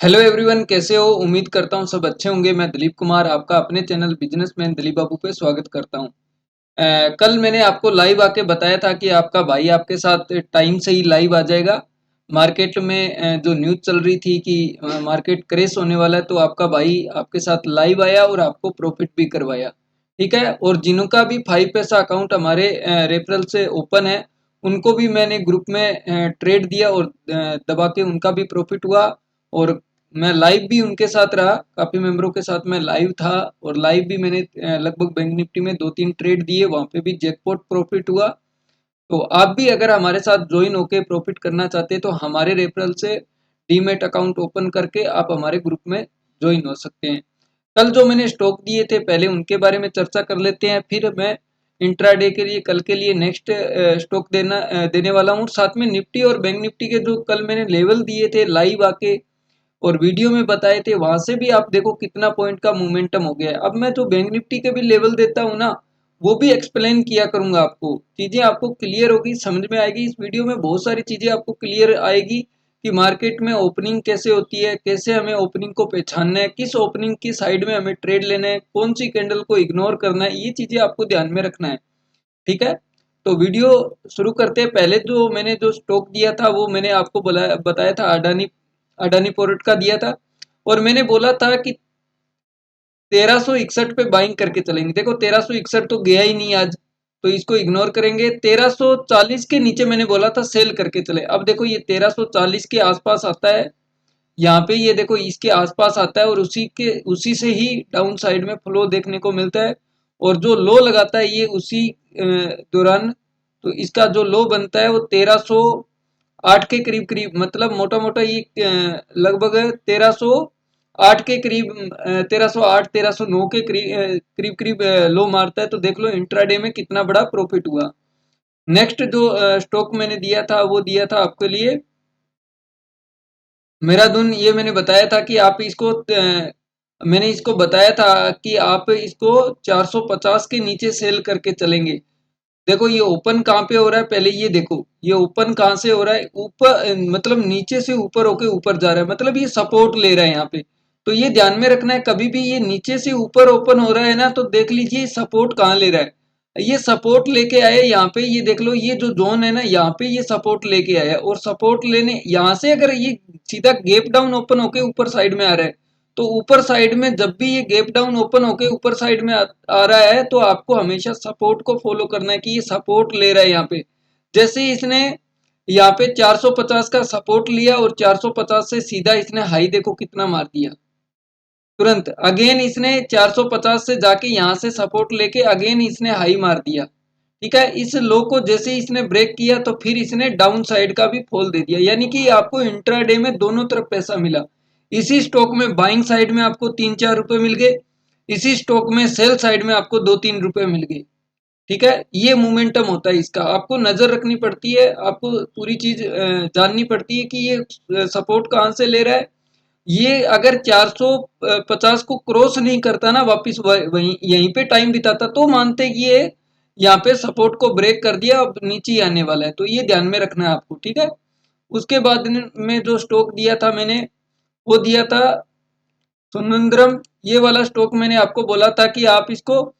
Hello everyone, कैसे हो? उम्मीद करता हूँ सब अच्छे होंगे। मैं दिलीप कुमार आपका अपने चैनल बिजनेसमैन दिलीप बाबू पे स्वागत करता हूँ। कल मैंने आपको लाइव आके बताया था कि आपका भाई आपके साथ टाइम से ही लाइव आ जाएगा। मार्केट में जो न्यूज़ चल रही थी कि मार्केट क्रैश होने वाला है, तो आपका भाई आपके साथ लाइव आया और आपको प्रॉफिट भी करवाया। ठीक है। और जिनका भी 5 पैसा अकाउंट हमारे रेफरल से ओपन है, उनको भी मैंने ग्रुप में ट्रेड दिया और दबा के उनका भी प्रॉफिट हुआ। और मैं लाइव भी उनके साथ रहा, काफ़ी मेंबरों के साथ मैं लाइव था। और लाइव भी मैंने लगभग बैंक निफ्टी में 2-3 ट्रेड दिए, वहाँ पे भी जैकपॉट प्रॉफिट हुआ। तो आप भी अगर हमारे साथ ज्वाइन होके प्रॉफिट करना चाहते हैं तो हमारे रेफरल से डीमैट अकाउंट ओपन करके आप हमारे ग्रुप में ज्वाइन हो सकते हैं। कल जो मैंने स्टॉक दिए थे पहले उनके बारे में चर्चा कर लेते हैं, फिर मैं इंट्राडे के लिए कल के लिए नेक्स्ट स्टॉक देने वाला हूँ। साथ में निफ्टी और बैंक निफ्टी के जो कल मैंने लेवल दिए थे लाइव आके और वीडियो में बताए थे, वहां से भी आप देखो कितना पॉइंट का मोमेंटम हो गया है। अब मैं जो बैंक निफ्टी के भी लेवल देता हूँ ना, वो भी एक्सप्लेन किया करूंगा, आपको चीजें आपको क्लियर होगी, समझ में आएगी। इस वीडियो में बहुत सारी चीजें आपको क्लियर आएगी कि मार्केट में ओपनिंग कैसे होती है, कैसे हमें ओपनिंग को पहचानना है, किस ओपनिंग की साइड में हमें ट्रेड लेना है, कौन सी कैंडल को इग्नोर करना है, ये चीजें आपको ध्यान में रखना है। ठीक है। तो वीडियो शुरू करते हैं। पहले जो मैंने जो स्टॉक दिया था वो मैंने आपको बताया था, अडानी अडानी पोर्ट का दिया था। और मैंने बोला था कि 1361 पे बाइंग करके चलेंगे। देखो 1361 तो गया ही नहीं आज, तो इसको इग्नोर करेंगे। 1340 के नीचे मैंने बोला था सेल करके चले। अब देखो ये 1340 के आसपास आता है, यहाँ पे ये देखो इसके आसपास आता है और उसी से ही डाउन साइड में फ्लो देखने को मिलता है। और जो लो लगाता है ये उसी दौरान, तो इसका जो लो बनता है वो 1308 के करीब करीब, मतलब मोटा मोटा ये लगभग 1308 के करीब, 1308 1309 के करीब करीब लो मारता है। तो देख लो इंट्राडे में कितना बड़ा प्रॉफिट हुआ। नेक्स्ट जो स्टॉक मैंने दिया था वो दिया था आपके लिए मेरादून। ये मैंने बताया था कि आप इसको मैंने इसको बताया था कि आप इसको 450 के नीचे सेल करके चलेंगे। देखो ये ओपन कहाँ पे हो रहा है, पहले ये देखो ये ओपन कहाँ से हो रहा है, ऊपर मतलब नीचे से ऊपर होके ऊपर जा रहा है, मतलब ये सपोर्ट ले रहा है यहाँ पे। तो ये ध्यान में रखना है, कभी भी ये नीचे से ऊपर ओपन हो रहा है ना, तो देख लीजिए सपोर्ट कहाँ ले रहा है। ये सपोर्ट लेके आया यहाँ पे, ये देख लो ये जो जोन है ना, यहाँ पे ये सपोर्ट लेके आया। और सपोर्ट लेने यहाँ से अगर ये सीधा गैप डाउन ओपन होके ऊपर साइड में आ रहा है, तो ऊपर साइड में जब भी ये गैप डाउन ओपन होके ऊपर साइड में आ रहा है, तो आपको हमेशा सपोर्ट को फॉलो करना है कि ये सपोर्ट ले रहा है यहाँ पे। जैसे ही इसने यहाँ पे 450 का सपोर्ट लिया और 450 से सीधा इसने हाई देखो कितना मार दिया तुरंत। अगेन इसने 450 से जाके यहाँ से सपोर्ट लेके अगेन इसने हाई मार दिया। ठीक है। इस लो को जैसे ही इसने ब्रेक किया तो फिर इसने डाउन साइड का भी फॉल दे दिया, यानी कि आपको इंट्राडे में दोनों तरफ पैसा मिला। इसी स्टॉक में बाइंग साइड में आपको 3-4 रुपए मिल गए, इसी स्टॉक में सेल साइड में आपको 2-3 रुपए मिल गए। ठीक है। ये मोमेंटम होता है इसका, आपको नजर रखनी पड़ती है, आपको पूरी चीज जाननी पड़ती है कि ये सपोर्ट कहाँ से ले रहा है। ये अगर 450 को क्रॉस नहीं करता ना, वापिस वहीं यहीं पे टाइम बिताता, तो मानते कि ये यहाँ पे सपोर्ट को ब्रेक कर दिया, अब नीचे ही आने वाला है। तो ये ध्यान में रखना है आपको। ठीक है। उसके बाद में जो स्टॉक दिया था मैंने, वो दिया था सुनंद्रम। ये वाला स्टॉक मैंने आपको बोला था कि आप इसको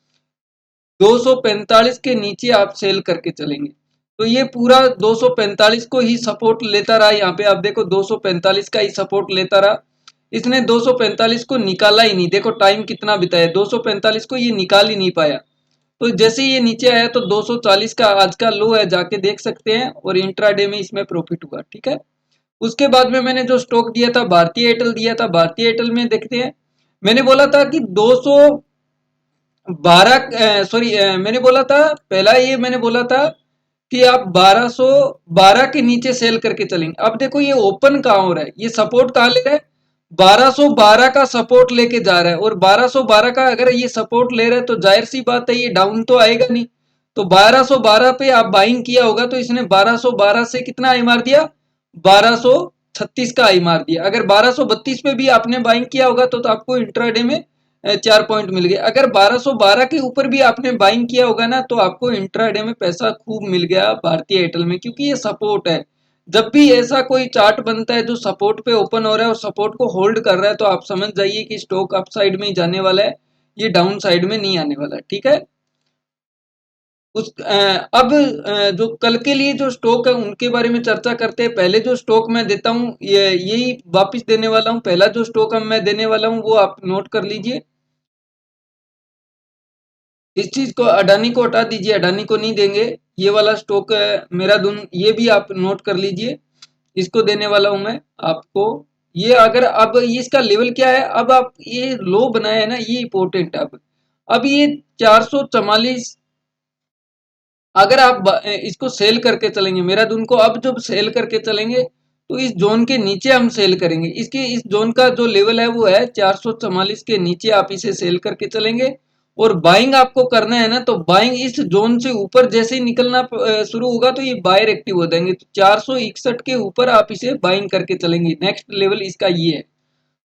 245 के नीचे आप सेल करके चलेंगे। तो ये पूरा 245 को ही सपोर्ट लेता रहा। यहाँ पे आप देखो 245 का ही सपोर्ट लेता रहा, इसने 245 को निकाला ही नहीं। देखो टाइम कितना बिताया, 245 को ये निकाल ही नहीं पाया। तो जैसे ये नीचे आया तो 240 का आज का लो है, जाके देख सकते हैं, और इंट्राडे में इसमें प्रॉफिट हुआ। ठीक है। उसके बाद में मैंने जो स्टॉक दिया था भारतीय एयरटेल दिया था। भारतीय एयरटेल में देखते हैं, मैंने बोला था कि 212, सॉरी, मैंने बोला था पहला, ये मैंने बोला था कि आप 1212 के नीचे सेल करके चलेंगे। अब देखो ये ओपन कहाँ हो रहा है, ये सपोर्ट कहाँ ले रहा है, 1212 का सपोर्ट लेके जा रहा है। और 1212 का अगर ये सपोर्ट ले रहा है तो जाहिर सी बात है ये डाउन तो आएगा नहीं। तो 1212 पे आप बाइंग किया होगा, तो इसने 1212 से कितना आई मार दिया, 1236 का आई मार दिया। अगर 1232 पे भी आपने बाइंग किया होगा तो आपको इंट्राडे में 4 पॉइंट मिल गए। अगर 1212 के ऊपर भी आपने बाइंग किया होगा ना, तो आपको इंट्राडे में पैसा खूब मिल गया भारतीय एयरटेल में, क्योंकि ये सपोर्ट है। जब भी ऐसा कोई चार्ट बनता है जो सपोर्ट पे ओपन हो रहा है और सपोर्ट को होल्ड कर रहा है, तो आप समझ जाइए कि स्टॉक अप साइड में ही जाने वाला है, ये डाउन साइड में नहीं आने वाला है। ठीक है। अब जो कल के लिए जो स्टॉक है उनके बारे में चर्चा करते हैं। पहले जो स्टॉक मैं देता हूँ ये यही वापस देने वाला हूँ। पहला जो स्टॉक अब मैं देने वाला हूँ वो आप नोट कर लीजिए। इस चीज को, अडानी को हटा दीजिए, अडानी को नहीं देंगे। ये वाला स्टॉक मेरा दून, ये भी आप नोट कर लीजिए। इसको देने वाला हूं मैं आपको। ये अगर अब ये इसका लेवल क्या है, अब आप ये लो बनाया है ना, ये इंपॉर्टेंट है। अब ये 444, अगर आप इसको सेल करके चलेंगे, मेरा दून को अब जब सेल करके चलेंगे तो इस जोन के नीचे हम सेल करेंगे। इसके इस जोन का जो लेवल है वो है 444 के नीचे आप इसे सेल करके चलेंगे। और बाइंग आपको करना है ना, तो बाइंग इस जोन से ऊपर जैसे ही निकलना शुरू होगा तो ये बायर एक्टिव हो जाएंगे। तो 461 के ऊपर आप इसे बाइंग करके चलेंगे। नेक्स्ट लेवल इसका ये है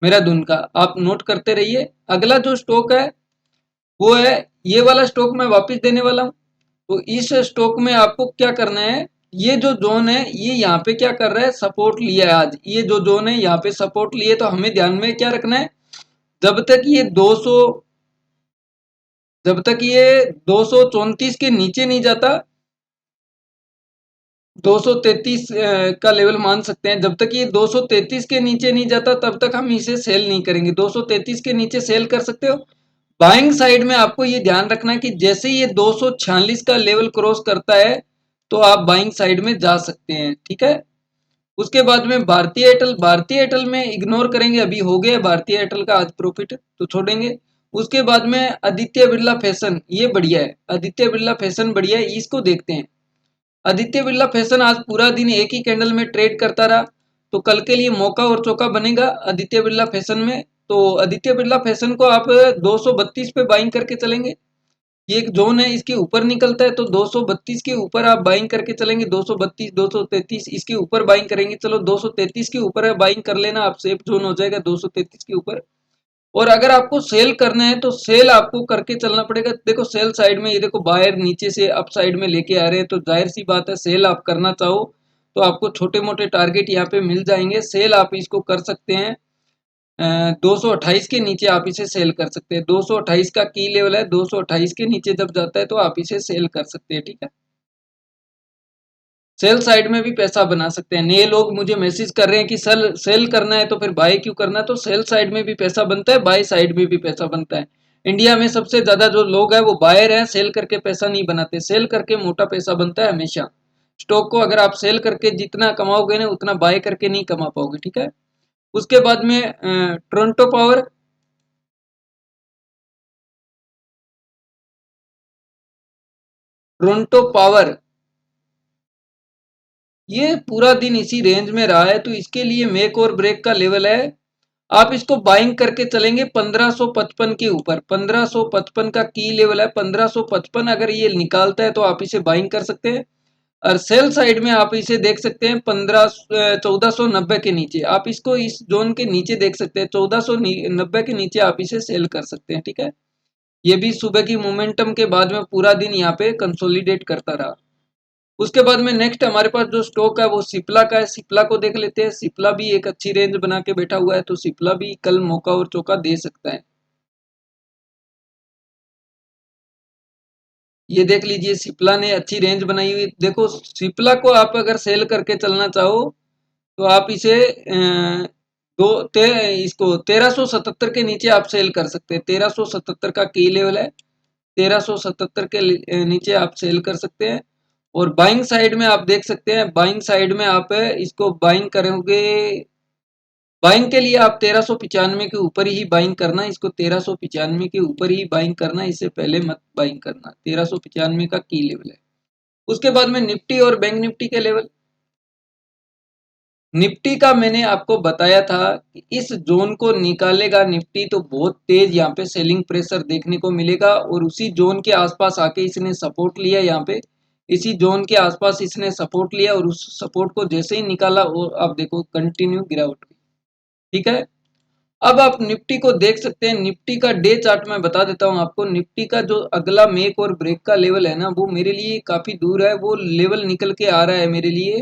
मेरा दून का, आप नोट करते रहिए। अगला जो स्टॉक है वो है ये वाला स्टॉक मैं वापस देने वाला हूँ। तो इस स्टॉक में आपको क्या करना है, ये जो जोन है ये यहाँ पे क्या कर रहा है, सपोर्ट लिया है आज। ये जो जोन है यहाँ पे सपोर्ट लिए, तो हमें ध्यान में क्या रखना है, जब तक ये 200, जब तक ये 234 के नीचे नहीं जाता, 233 का लेवल मान सकते हैं, जब तक ये 233 के नीचे नहीं जाता तब तक हम इसे सेल नहीं करेंगे। 233 के नीचे सेल कर सकते हो। बाइंग साइड में आपको ये ध्यान रखना है कि जैसे ये 246 का लेवल क्रॉस करता है तो आप बाइंग साइड में जा सकते हैं। ठीक है। उसके बाद में भारतीय एयरटेल, भारतीय एयरटेल में इग्नोर करेंगे, अभी हो गया भारतीय एयरटेल का आज प्रॉफिट तो छोड़ेंगे। उसके बाद में आदित्य बिरला फैशन, ये बढ़िया है, आदित्य बिरला फैशन बढ़िया है, इसको देखते हैं। आदित्य बिरला फैशन आज पूरा दिन एक ही कैंडल में ट्रेड करता रहा, तो कल के लिए मौका और चौका बनेगा आदित्य बिरला फैशन में। तो आदित्य बिरला फैशन को आप 232 पे बाइंग करके चलेंगे। ये एक जोन है, इसके ऊपर निकलता है तो 232 के ऊपर आप बाइंग करके चलेंगे। 232, 233 इसके ऊपर बाइंग करेंगे। चलो 233 के ऊपर है, बाइंग कर लेना, आप सेफ जोन हो जाएगा 233 के ऊपर। और अगर आपको सेल करना है तो सेल आपको करके चलना पड़ेगा। देखो सेल साइड में, ये देखो बायर नीचे से अप साइड में लेके आ रहे हैं, तो जाहिर सी बात है सेल आप करना चाहो तो आपको छोटे मोटे टारगेट यहाँ पे मिल जाएंगे। सेल आप इसको कर सकते हैं 228 के नीचे आप इसे सेल कर सकते हैं। 228 का की लेवल है, 228 के नीचे जब जाता है तो आप इसे सेल कर सकते हैं। ठीक है। सेल साइड में भी पैसा बना सकते हैं। नए लोग मुझे मैसेज कर रहे हैं कि सेल सेल करना है तो फिर बाय क्यों करना है, तो सेल साइड में भी पैसा बनता है, बाय साइड में भी पैसा बनता है। इंडिया में सबसे ज्यादा जो लोग हैं वो बायर हैं, सेल करके पैसा नहीं बनाते। सेल करके मोटा पैसा बनता है हमेशा। स्टॉक को अगर आप सेल करके जितना कमाओगे ना उतना बाय करके नहीं कमा पाओगे। ठीक है। उसके बाद में टोरंटो पावर, टोरंटो पावर ये पूरा दिन इसी रेंज में रहा है, तो इसके लिए मेक और ब्रेक का लेवल है। आप इसको बाइंग करके चलेंगे 1555 के ऊपर। 1555 का की लेवल है, 1555 अगर ये निकालता है तो आप इसे बाइंग कर सकते हैं। और सेल साइड में आप इसे देख सकते हैं 1490 के नीचे, आप इसको इस जोन के नीचे देख सकते हैं। 1490 के नीचे आप इसे सेल कर सकते हैं। ठीक है। ये भी सुबह की मोमेंटम के बाद में पूरा दिन यहाँ पे कंसोलिडेट करता रहा। उसके बाद में नेक्स्ट हमारे पास जो स्टॉक है वो सिप्ला का है। सिप्ला को देख लेते हैं। सिप्ला भी एक अच्छी रेंज बना के बैठा हुआ है, तो सिप्ला भी कल मौका और चौका दे सकता है। ये देख लीजिए सिप्ला ने अच्छी रेंज बनाई हुई। देखो सिप्ला को आप अगर सेल करके चलना चाहो तो आप इसे इसको 1377 के नीचे आप सेल कर सकते हैं। 1377 का की लेवल है, 1377 के नीचे आप सेल कर सकते हैं। और बाइंग साइड में आप देख सकते हैं, बाइंग साइड में आप इसको बाइंग करोगे। बाइंग के लिए आप 1395 के ऊपर ही बाइंग करना, इसको 1395 के ऊपर ही बाइंग करना, इससे पहले मत बाइंग करना। 1395 का की लेवल है। उसके बाद में निफ्टी और बैंक निफ्टी के लेवल। निफ्टी का मैंने आपको बताया था कि इस जोन को निकालेगा निफ्टी तो बहुत तेज यहाँ पे सेलिंग प्रेशर देखने को मिलेगा, और उसी जोन के आसपास आके इसने सपोर्ट लिया। यहाँ पे इसी जोन के आसपास इसने सपोर्ट लिया, और उस सपोर्ट को जैसे ही निकाला वो आप देखो कंटिन्यू गिरावट हुई। ठीक है। अब आप निफ्टी को देख सकते हैं। निफ्टी का डे चार्ट मैं बता देता हूं आपको। निफ्टी का जो अगला मेक और ब्रेक का लेवल है ना, वो मेरे लिए काफी दूर है। वो लेवल निकल के आ रहा है मेरे लिए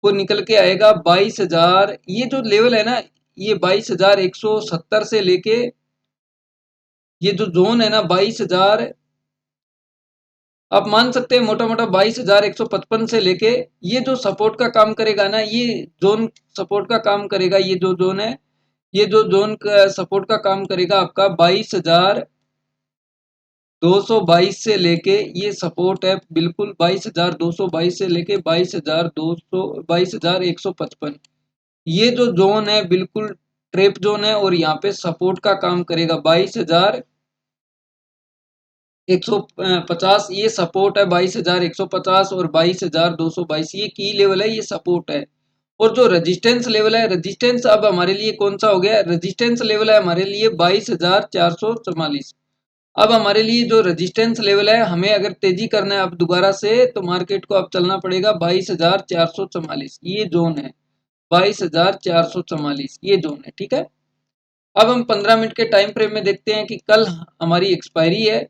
वो निकल के आएगा 22,000। ये जो लेवल है ना, ये 22,170 से लेके ये जो जोन है ना 22,000, आप मान सकते हैं मोटा मोटा 22,155 से लेके ये जो सपोर्ट का काम करेगा ना, ये जोन सपोर्ट का काम करेगा। ये जो जोन है, ये जो जोन का सपोर्ट का काम करेगा आपका 22,222 से लेके, ये सपोर्ट है बिल्कुल 22,222 से लेके 22,155। ये जो जोन है बिल्कुल ट्रेप जोन है, और यहाँ पे सपोर्ट का काम करेगा 22,150। ये सपोर्ट है 22,150 और 22,222, ये की लेवल है, ये सपोर्ट है। और जो रेजिस्टेंस लेवल है, रेजिस्टेंस अब हमारे लिए कौन सा हो गया, रेजिस्टेंस लेवल है हमारे लिए 22,444। अब हमारे लिए जो रेजिस्टेंस लेवल है, हमें अगर तेजी करना है अब दोबारा से, तो मार्केट को अब चलना पड़ेगा 22,444, ये जोन है 22,444, ये जोन है। ठीक है, अब हम 15 मिनट के टाइम फ्रेम में देखते हैं कि कल हमारी एक्सपायरी है,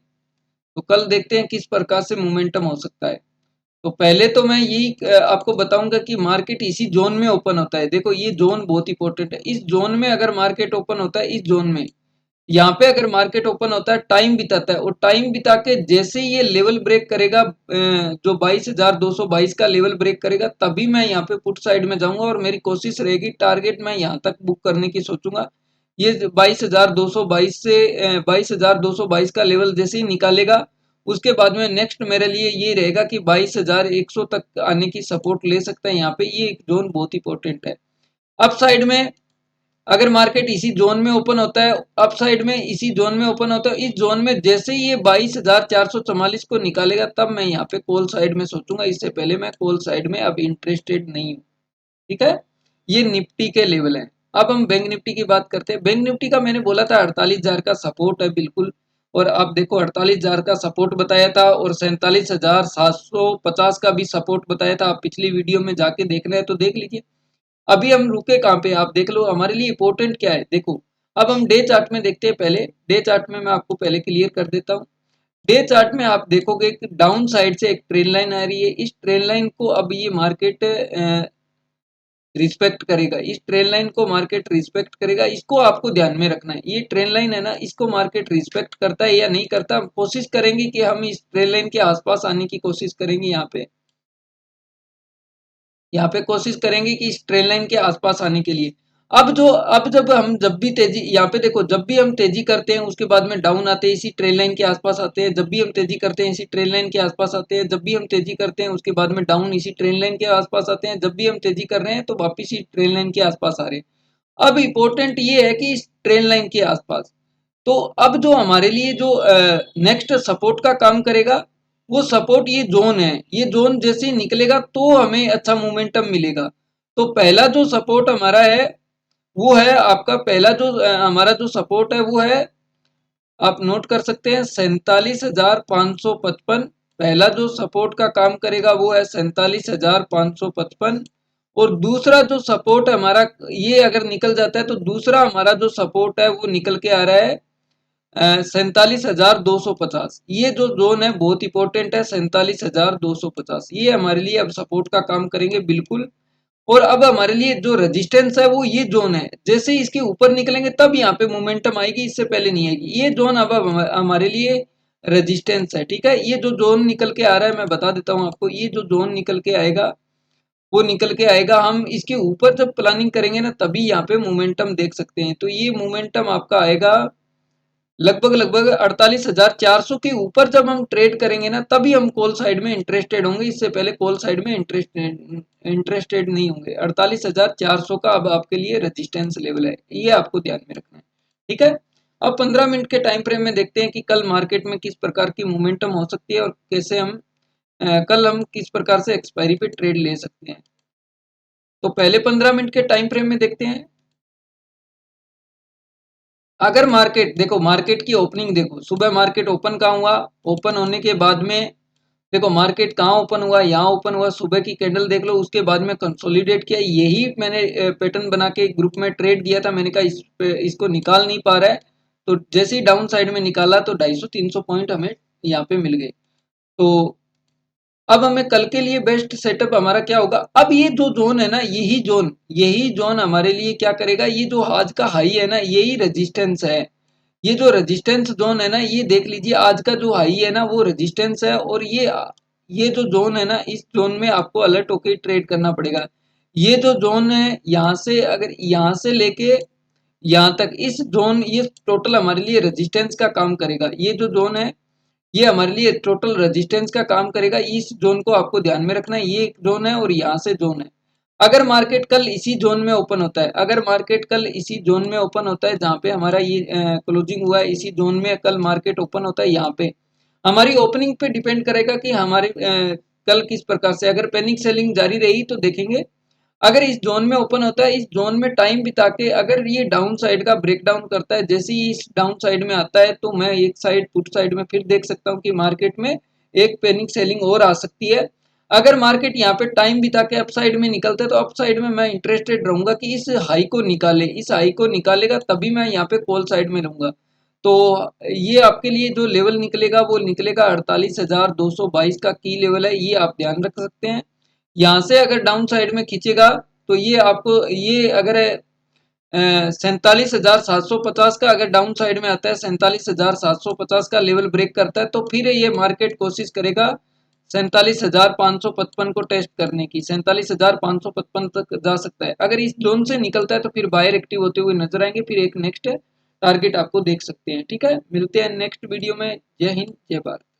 तो कल देखते हैं किस प्रकार से मोमेंटम हो सकता है। तो पहले तो मैं यही आपको बताऊंगा कि मार्केट इसी जोन में ओपन होता है। देखो ये जोन बहुत इंपॉर्टेंट है, इस जोन में अगर मार्केट ओपन होता है, इस जोन में यहाँ पे अगर मार्केट ओपन होता है, टाइम बिताता है, और टाइम बिता के जैसे ही ये लेवल ब्रेक करेगा, जो 22,222 का लेवल ब्रेक करेगा, तभी मैं यहाँ पे पुट साइड में जाऊंगा, और मेरी कोशिश रहेगी टारगेट मैं यहाँ तक बुक करने की सोचूंगा। ये 22,222 से 22,222 का लेवल जैसे ही निकालेगा, उसके बाद में नेक्स्ट मेरे लिए ये रहेगा कि 22,100 तक आने की सपोर्ट ले सकता है। यहाँ पे ये एक जोन बहुत इंपॉर्टेंट है। अप साइड में अगर मार्केट इसी जोन में ओपन होता है, अप साइड में इसी जोन में ओपन होता है, इस जोन में जैसे ही ये 22,444 को निकालेगा, तब मैं यहाँ पे कॉल साइड में सोचूंगा। इससे पहले मैं कॉल साइड में अब इंटरेस्टेड नहीं हूँ। ठीक है, ये निफ्टी के लेवल है। अब हम बैंक निफ्टी की बात करते हैं। बैंक निफ्टी का मैंने बोला था 48,000 का सपोर्ट है बिल्कुल, और आप देखो 48,000 का सपोर्ट बताया था, और 47,750 का भी सपोर्ट बताया था। आप पिछली वीडियो में जाके देख रहे हैं तो देख लीजिए। अभी हम रुके कहाँ पे, आप देख लो हमारे लिए इंपॉर्टेंट क्या है। देखो अब हम डे चार्ट में देखते हैं। पहले डे चार्ट में मैं आपको पहले क्लियर कर देता हूँ। डे चार्ट में आप देखोगे कि डाउन साइड से एक ट्रेन लाइन आ रही है। इस ट्रेन लाइन को अब ये मार्केट रिस्पेक्ट करेगा, इस ट्रेन लाइन को मार्केट रिस्पेक्ट करेगा। इसको आपको ध्यान में रखना है। ये ट्रेन लाइन है ना, इसको मार्केट रिस्पेक्ट करता है या नहीं करता, हम कोशिश करेंगे कि हम इस ट्रेन लाइन के आसपास आने की कोशिश करेंगे। यहाँ पे कोशिश करेंगे कि इस ट्रेन लाइन के आसपास आने के लिए। अब जब भी तेजी, यहाँ पे देखो, जब भी हम तेजी करते हैं उसके बाद में डाउन आते हैं, इसी ट्रेन लाइन के आसपास आते हैं। जब भी हम तेजी करते हैं इसी ट्रेन लाइन के आसपास आते हैं। जब भी हम तेजी करते हैं उसके बाद में डाउन इसी ट्रेन लाइन के आसपास आते हैं। जब भी हम तेजी कर रहे हैं तो वापिस इस ट्रेन लाइन के आसपास आ रहे हैं। अब इम्पोर्टेंट ये है कि इस ट्रेन लाइन के आसपास, तो अब जो हमारे लिए जो नेक्स्ट सपोर्ट का काम करेगा, वो सपोर्ट ये जोन है। ये जोन जैसे ही निकलेगा तो हमें अच्छा मोमेंटम मिलेगा। तो पहला जो सपोर्ट हमारा है, वो है आपका पहला जो हमारा जो सपोर्ट है वो है, आप नोट कर सकते हैं 47,555। पहला जो सपोर्ट का काम करेगा वो है 47,555। और दूसरा जो सपोर्ट हमारा, ये अगर निकल जाता है तो दूसरा हमारा जो सपोर्ट है वो निकल के आ रहा है 47,250। ये जो जोन है बहुत इंपॉर्टेंट है, 47,250, ये हमारे लिए अब सपोर्ट का काम करेंगे बिल्कुल। और अब हमारे लिए जो रेजिस्टेंस है वो ये जोन है। जैसे ही इसके ऊपर निकलेंगे तब यहाँ पे मोमेंटम आएगी, इससे पहले नहीं आएगी। ये जोन अब हमारे लिए रेजिस्टेंस है। ठीक है, ये जो जोन निकल के आ रहा है मैं बता देता हूँ आपको। ये जो जोन निकल के आएगा वो निकल के आएगा, हम इसके ऊपर जब प्लानिंग करेंगे ना, तभी यहाँ पे मोमेंटम देख सकते हैं। तो ये मोमेंटम आपका आएगा लगभग 48,400 के ऊपर। जब हम ट्रेड करेंगे ना, तभी हम कॉल साइड में इंटरेस्टेड होंगे। इससे पहले कॉल साइड में इंटरेस्टेड नहीं होंगे। 48,400 का अब आपके लिए रेजिस्टेंस लेवल है, ये आपको ध्यान में रखना है। ठीक है, अब 15 मिनट के टाइम फ्रेम में देखते हैं कि कल मार्केट में किस प्रकार की मोमेंटम हो सकती है, और कैसे हम कल हम किस प्रकार से एक्सपायरी पे ट्रेड ले सकते हैं। तो पहले 15 मिनट के टाइम फ्रेम में देखते हैं। अगर मार्केट देखो, मार्केट की ओपनिंग देखो, सुबह मार्केट ओपन कहाँ हुआ, ओपन होने के बाद में देखो मार्केट कहाँ ओपन हुआ, यहाँ ओपन हुआ। सुबह की कैंडल देख लो, उसके बाद में कंसोलिडेट किया। यही मैंने पैटर्न बना के ग्रुप में ट्रेड दिया था। मैंने कहा इसको निकाल नहीं पा रहा है, तो जैसे ही डाउन साइड में निकाला तो 250-300 पॉइंट हमें यहाँ पे मिल गए। तो अब हमें कल के लिए बेस्ट सेटअप हमारा क्या होगा, अब ये जो जोन है ना, यही जोन हमारे लिए क्या करेगा, ये जो आज का हाई है ना, यही रेजिस्टेंस है। ये जो रेजिस्टेंस जोन है ना, ये देख लीजिए आज का जो हाई है ना वो रेजिस्टेंस है, और ये जो जोन है ना, इस जोन में आपको अलर्ट होकर ट्रेड करना पड़ेगा। ये जो जोन है, यहाँ से अगर यहाँ से लेके यहाँ तक इस जोन, ये टोटल हमारे लिए रेजिस्टेंस का काम करेगा। ये जो जोन है ये हमारे लिए टोटल रेजिस्टेंस का काम करेगा। इस जोन को आपको ध्यान में रखना है, ये एक जोन है और यहाँ से जोन है। अगर मार्केट कल इसी जोन में ओपन होता है, अगर मार्केट कल इसी जोन में ओपन होता है जहाँ पे हमारा ये क्लोजिंग हुआ है, इसी जोन में कल मार्केट ओपन होता है, यहाँ पे हमारी ओपनिंग पे डिपेंड करेगा कि हमारे कल किस प्रकार से, अगर पैनिक सेलिंग जारी रही तो देखेंगे। अगर इस जोन में ओपन होता है, इस जोन में टाइम बिता के अगर ये डाउन साइड का ब्रेक डाउन करता है, जैसे ही इस डाउन साइड में आता है, तो मैं एक साइड पुट साइड में फिर देख सकता हूँ कि मार्केट में एक पैनिक सेलिंग और आ सकती है। अगर मार्केट यहाँ पे टाइम बिता के अप साइड में निकलता है, तो अप साइड में मैं इंटरेस्टेड रहूंगा कि इस हाई को निकाले, इस हाई को निकालेगा तभी मैं यहाँ पे कॉल साइड में रहूंगा। तो ये आपके लिए जो लेवल निकलेगा वो निकलेगा 48,222 का की लेवल है, ये आप ध्यान रख सकते हैं। यहाँ से अगर डाउन साइड में खींचेगा तो ये आपको, ये अगर 47,750 का अगर डाउन साइड में आता है, 47,750 का लेवल ब्रेक करता है, तो फिर ये मार्केट कोशिश करेगा 47,555 को टेस्ट करने की। 47,555 तक जा सकता है। अगर इस जोन से निकलता है तो फिर बायर एक्टिव होते हुए नजर आएंगे, फिर एक नेक्स्ट टारगेट आपको देख सकते हैं। ठीक है, मिलते हैं नेक्स्ट वीडियो में। जय हिंद, जय भारत।